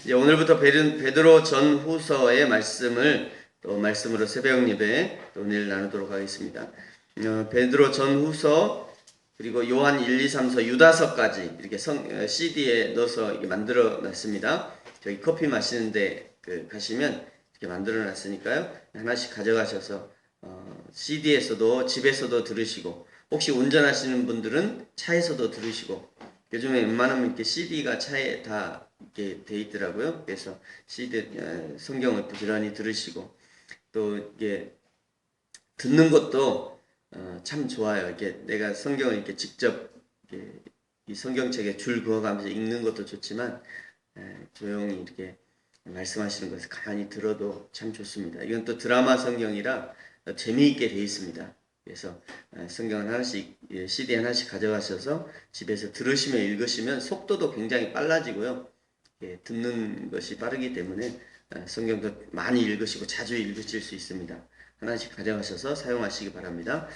이제 오늘부터 베드로 전후서의 말씀으로 새벽 예배 오늘 나누도록 하겠습니다. 베드로 전후서 그리고 요한 1, 2, 3서 유다서까지 이렇게 CD에 넣어서 이렇게 만들어 놨습니다. 저기 커피 마시는데 가시면 이렇게 만들어 놨으니까요. 하나씩 가져가셔서 CD에서도 집에서도 들으시고, 혹시 운전하시는 분들은 차에서도 들으시고, 요즘에 웬만하면 이렇게 CD가 차에 다 이렇게 돼 있더라고요. 그래서 CD 성경을 부지런히 들으시고, 또 이게 듣는 것도 참 좋아요. 이렇게 내가 성경을 이렇게 직접 이렇게 이 성경책에 줄 그어가면서 읽는 것도 좋지만, 조용히 이렇게 말씀하시는 것을 가만히 들어도 참 좋습니다. 이건 또 드라마 성경이라 재미있게 되어 있습니다. 그래서 성경을 하나씩, CD 하나씩 가져가셔서 집에서 들으시며 읽으시면 속도도 굉장히 빨라지고요. 듣는 것이 빠르기 때문에 성경도 많이 읽으시고 자주 읽으실 수 있습니다. 하나씩 가져가셔서 사용하시기 바랍니다.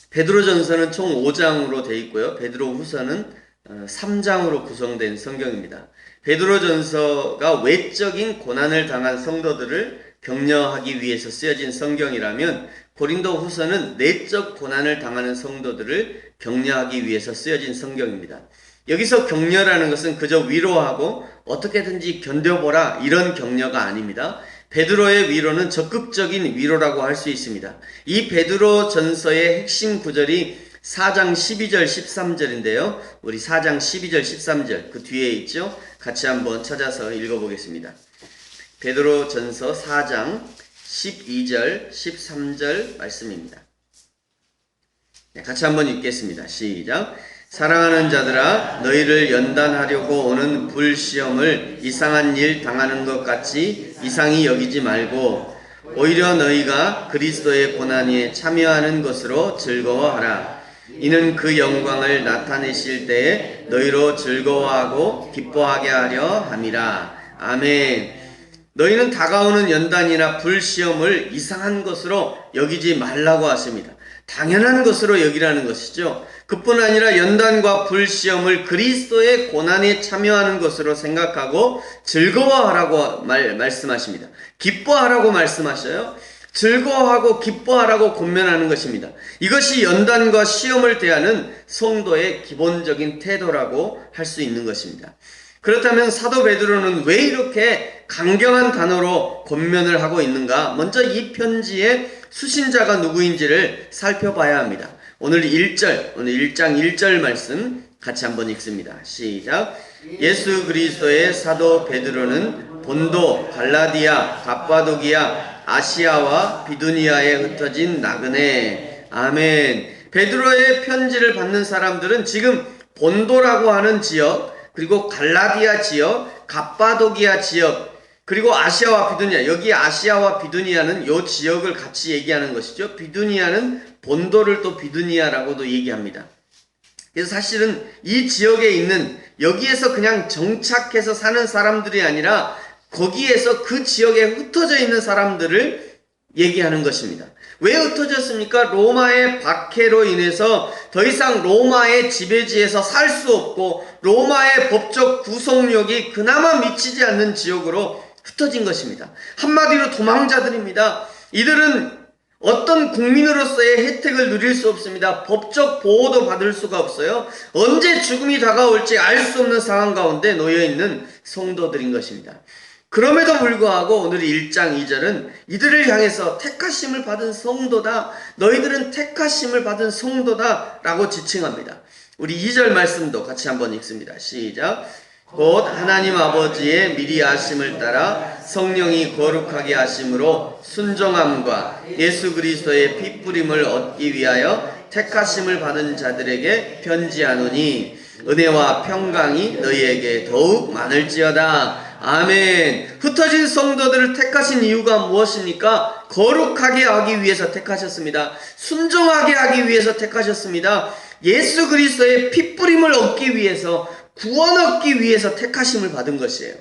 베드로전서는 총 5장으로 되어 있고요. 베드로후서는 3장으로 구성된 성경입니다. 베드로전서가 외적인 고난을 당한 성도들을 격려하기 위해서 쓰여진 성경이라면, 고린도후서는 내적 고난을 당하는 성도들을 격려하기 위해서 쓰여진 성경입니다. 여기서 격려라는 것은 그저 위로하고 어떻게든지 견뎌보라 이런 격려가 아닙니다. 베드로의 위로는 적극적인 위로라고 할 수 있습니다. 이 베드로 전서의 핵심 구절이 4장 12절 13절인데요. 우리 4장 12절 13절 그 뒤에 있죠. 같이 한번 찾아서 읽어보겠습니다. 베드로 전서 4장 12절 13절 말씀입니다. 같이 한번 읽겠습니다. 시작. 사랑하는 자들아, 너희를 연단하려고 오는 불시험을 이상한 일 당하는 것 같이 이상히 여기지 말고 오히려 너희가 그리스도의 고난에 참여하는 것으로 즐거워하라. 이는 그 영광을 나타내실 때에 너희로 즐거워하고 기뻐하게 하려 함이라. 아멘. 너희는 다가오는 연단이나 불시험을 이상한 것으로 여기지 말라고 하십니다. 당연한 것으로 여기라는 것이죠. 그뿐 아니라 연단과 불시험을 그리스도의 고난에 참여하는 것으로 생각하고 즐거워하라고 말씀하십니다. 기뻐하라고 말씀하셔요. 즐거워하고 기뻐하라고 권면하는 것입니다. 이것이 연단과 시험을 대하는 성도의 기본적인 태도라고 할 수 있는 것입니다. 그렇다면 사도 베드로는 왜 이렇게 강경한 단어로 권면을 하고 있는가? 먼저 이 편지의 수신자가 누구인지를 살펴봐야 합니다. 오늘 1장 1절 말씀 같이 한번 읽습니다. 시작. 예수 그리스도의 사도 베드로는 본도, 갈라디아, 갑바도기아, 아시아와 비두니아에 흩어진 나그네. 아멘. 베드로의 편지를 받는 사람들은 지금 본도라고 하는 지역, 그리고 갈라디아 지역, 갑바도기아 지역, 그리고 아시아와 비두니아, 여기 아시아와 비두니아는 이 지역을 같이 얘기하는 것이죠. 비두니아는 본도를 또 비두니아라고도 얘기합니다. 그래서 사실은 이 지역에 있는, 여기에서 그냥 정착해서 사는 사람들이 아니라 거기에서 그 지역에 흩어져 있는 사람들을 얘기하는 것입니다. 왜 흩어졌습니까? 로마의 박해로 인해서 더 이상 로마의 지배지에서 살 수 없고 로마의 법적 구속력이 그나마 미치지 않는 지역으로 흩어진 것입니다. 한마디로 도망자들입니다. 이들은 어떤 국민으로서의 혜택을 누릴 수 없습니다. 법적 보호도 받을 수가 없어요. 언제 죽음이 다가올지 알 수 없는 상황 가운데 놓여있는 성도들인 것입니다. 그럼에도 불구하고 오늘 1장 2절은 이들을 향해서 택하심을 받은 성도다, 너희들은 택하심을 받은 성도다 라고 지칭합니다. 우리 2절 말씀도 같이 한번 읽습니다. 시작. 곧 하나님 아버지의 미리 아심을 따라 성령이 거룩하게 하심으로 순종함과 예수 그리스도의 피 뿌림을 얻기 위하여 택하심을 받은 자들에게 편지하노니 은혜와 평강이 너희에게 더욱 많을지어다. 아멘. 흩어진 성도들을 택하신 이유가 무엇입니까? 거룩하게 하기 위해서 택하셨습니다. 순종하게 하기 위해서 택하셨습니다. 예수 그리스도의 피 뿌림을 얻기 위해서, 구원 얻기 위해서 택하심을 받은 것이에요.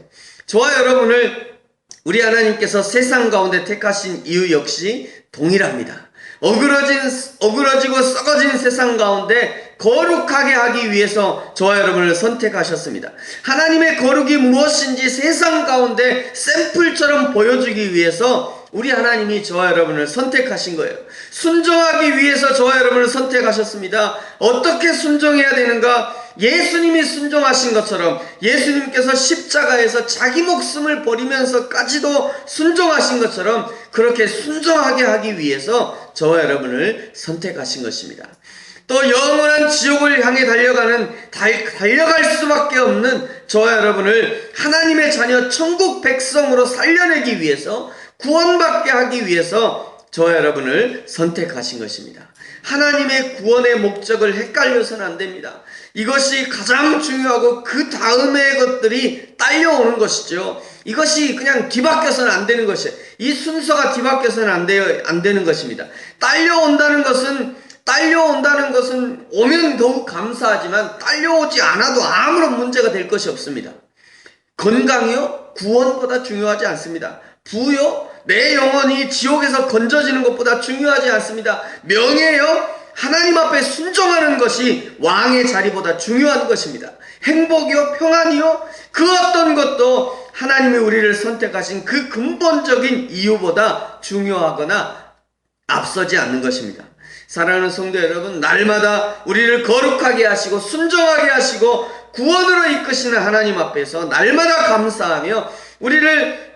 저와 여러분을 우리 하나님께서 세상 가운데 택하신 이유 역시 동일합니다. 어그러지고 썩어진 세상 가운데 거룩하게 하기 위해서 저와 여러분을 선택하셨습니다. 하나님의 거룩이 무엇인지 세상 가운데 샘플처럼 보여주기 위해서 우리 하나님이 저와 여러분을 선택하신 거예요. 순종하기 위해서 저와 여러분을 선택하셨습니다. 어떻게 순종해야 되는가? 예수님이 순종하신 것처럼 예수님께서 십자가에서 자기 목숨을 버리면서까지도 순종하신 것처럼 그렇게 순종하게 하기 위해서 저와 여러분을 선택하신 것입니다. 또 영원한 지옥을 향해 달려갈 수밖에 없는 저와 여러분을 하나님의 자녀 천국 백성으로 살려내기 위해서 구원받게 하기 위해서 저와 여러분을 선택하신 것입니다. 하나님의 구원의 목적을 헷갈려서는 안 됩니다. 이것이 가장 중요하고 그 다음의 것들이 딸려오는 것이죠. 이것이 그냥 뒤바뀌어서는 안 되는 것이에요. 이 순서가 뒤바뀌어서는 안 되는 것입니다. 딸려온다는 것은 오면 더욱 감사하지만 딸려오지 않아도 아무런 문제가 될 것이 없습니다. 건강이요? 구원보다 중요하지 않습니다. 부요? 내 영혼이 지옥에서 건져지는 것보다 중요하지 않습니다. 명예요? 하나님 앞에 순종하는 것이 왕의 자리보다 중요한 것입니다. 행복이요? 평안이요? 그 어떤 것도 하나님이 우리를 선택하신 그 근본적인 이유보다 중요하거나 앞서지 않는 것입니다. 사랑하는 성도 여러분, 날마다 우리를 거룩하게 하시고 순종하게 하시고 구원으로 이끄시는 하나님 앞에서 날마다 감사하며 우리를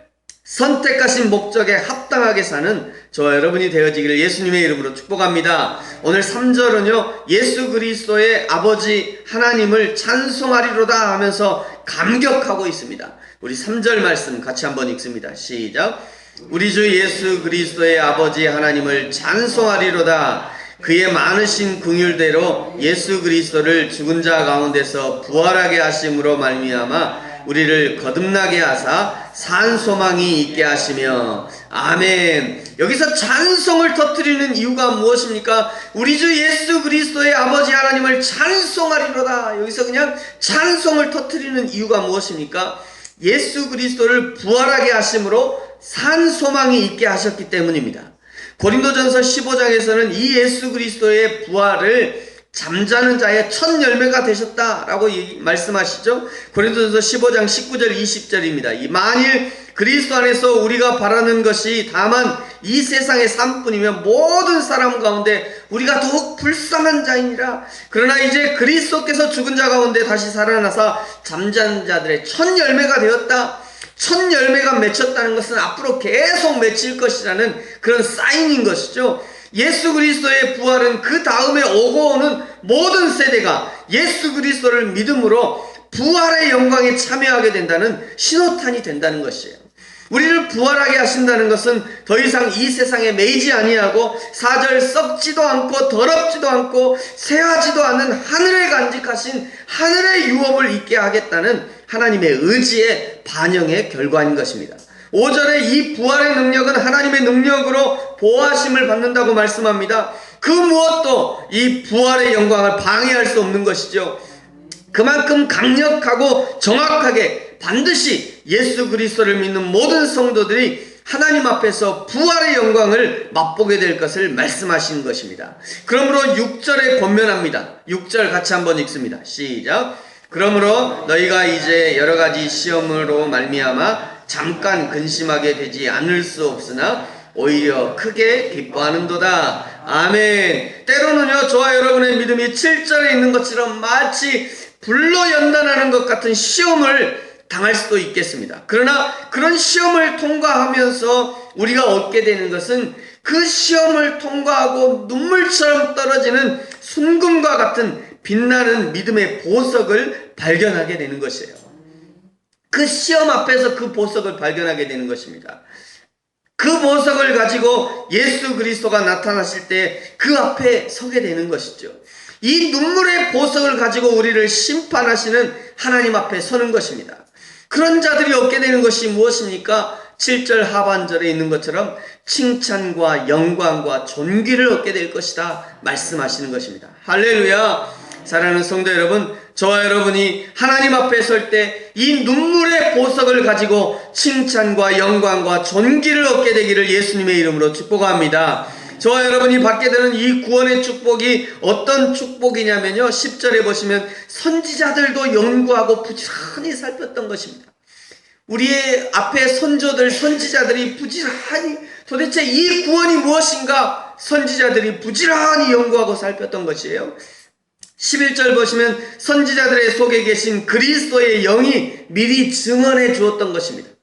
선택하신 목적에 합당하게 사는 저와 여러분이 되어지기를 예수님의 이름으로 축복합니다. 오늘 3절은요, 예수 그리스도의 아버지 하나님을 찬송하리로다 하면서 감격하고 있습니다. 우리 3절 말씀 같이 한번 읽습니다. 시작. 우리 주 예수 그리스도의 아버지 하나님을 찬송하리로다. 그의 많으신 긍휼대로 예수 그리스도를 죽은 자 가운데서 부활하게 하심으로 말미암아 우리를 거듭나게 하사 산 소망이 있게 하시며. 아멘. 여기서 찬송을 터뜨리는 이유가 무엇입니까? 우리 주 예수 그리스도의 아버지 하나님을 찬송하리로다. 여기서 그냥 찬송을 터뜨리는 이유가 무엇입니까? 예수 그리스도를 부활하게 하심으로 산 소망이 있게 하셨기 때문입니다. 고린도전서 15장에서는 이 예수 그리스도의 부활을 잠자는 자의 첫 열매가 되셨다라고 말씀하시죠. 고린도전서 15장 19절 20절입니다. 이 만일 그리스도 안에서 우리가 바라는 것이 다만 이 세상의 삶뿐이면 모든 사람 가운데 우리가 더욱 불쌍한 자이니라. 그러나 이제 그리스도께서 죽은 자 가운데 다시 살아나사 잠자는 자들의 첫 열매가 되었다. 첫 열매가 맺혔다는 것은 앞으로 계속 맺힐 것이라는 그런 사인인 것이죠. 예수 그리스도의 부활은 그 다음에 오고 오는 모든 세대가 예수 그리스도를 믿음으로 부활의 영광에 참여하게 된다는 신호탄이 된다는 것이에요. 우리를 부활하게 하신다는 것은 더 이상 이 세상에 매이지 아니하고 사절 썩지도 않고 더럽지도 않고 새하지도 않는 하늘에 간직하신 하늘의 유업을 있게 하겠다는 하나님의 의지의 반영의 결과인 것입니다. 5절에 이 부활의 능력은 하나님의 능력으로 보호하심을 받는다고 말씀합니다. 그 무엇도 이 부활의 영광을 방해할 수 없는 것이죠. 그만큼 강력하고 정확하게 반드시 예수 그리스도를 믿는 모든 성도들이 하나님 앞에서 부활의 영광을 맛보게 될 것을 말씀하시는 것입니다. 그러므로 6절에 권면합니다. 6절 같이 한번 읽습니다. 시작. 그러므로 너희가 이제 여러 가지 시험으로 말미암아 잠깐 근심하게 되지 않을 수 없으나 오히려 크게 기뻐하는도다. 아멘. 때로는요, 저와 여러분의 믿음이 7절에 있는 것처럼 마치 불로 연단하는 것 같은 시험을 당할 수도 있겠습니다. 그러나 그런 시험을 통과하면서 우리가 얻게 되는 것은 그 시험을 통과하고 눈물처럼 떨어지는 순금과 같은 빛나는 믿음의 보석을 발견하게 되는 것이에요. 그 시험 앞에서 그 보석을 발견하게 되는 것입니다. 그 보석을 가지고 예수 그리스도가 나타나실 때 그 앞에 서게 되는 것이죠. 이 눈물의 보석을 가지고 우리를 심판하시는 하나님 앞에 서는 것입니다. 그런 자들이 얻게 되는 것이 무엇입니까? 7절 하반절에 있는 것처럼 칭찬과 영광과 존귀를 얻게 될 것이다 말씀하시는 것입니다. 할렐루야. 사랑하는 성도 여러분, 저와 여러분이 하나님 앞에 설 때 이 눈물의 보석을 가지고 칭찬과 영광과 존귀를 얻게 되기를 예수님의 이름으로 축복합니다. 저와 여러분이 받게 되는 이 구원의 축복이 어떤 축복이냐면요, 10절에 보시면 선지자들도 연구하고 부지런히 살폈던 것입니다. 우리의 앞에 선조들, 선지자들이 부지런히 도대체 이 구원이 무엇인가 선지자들이 부지런히 연구하고 살폈던 것이에요. 11절 보시면 선지자들의 속에 계신 그리스도의 영이 미리 증언해 주었던 것입니다.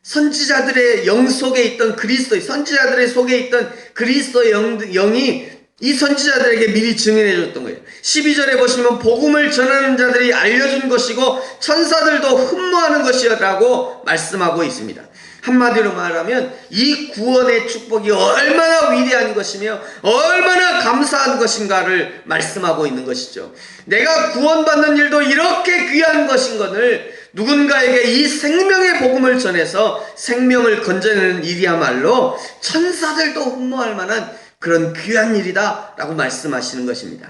선지자들의 영 속에 있던 그리스도, 선지자들의 속에 있던 그리스도의 영이 이 선지자들에게 미리 증언해 줬던 거예요. 12절에 보시면 복음을 전하는 자들이 알려준 것이고 천사들도 흠모하는 것이라고 말씀하고 있습니다. 한마디로 말하면 이 구원의 축복이 얼마나 위대한 것이며 얼마나 감사한 것인가를 말씀하고 있는 것이죠. 내가 구원받는 일도 이렇게 귀한 것인 것을 누군가에게 이 생명의 복음을 전해서 생명을 건져내는 일이야말로 천사들도 흠모할 만한 그런 귀한 일이다 라고 말씀하시는 것입니다.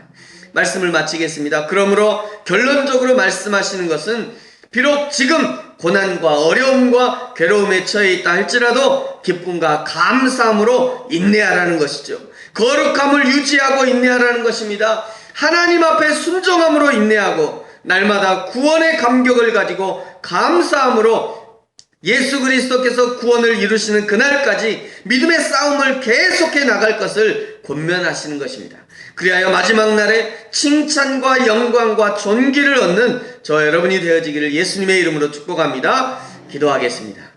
말씀을 마치겠습니다. 그러므로 결론적으로 말씀하시는 것은 비록 지금 고난과 어려움과 괴로움에 처해 있다 할지라도 기쁨과 감사함으로 인내하라는 것이죠. 거룩함을 유지하고 인내하라는 것입니다. 하나님 앞에 순종함으로 인내하고 날마다 구원의 감격을 가지고 감사함으로 예수 그리스도께서 구원을 이루시는 그날까지 믿음의 싸움을 계속해 나갈 것을 권면하시는 것입니다. 그리하여 마지막 날에 칭찬과 영광과 존귀를 얻는 저 여러분이 되어지기를 예수님의 이름으로 축복합니다. 기도하겠습니다.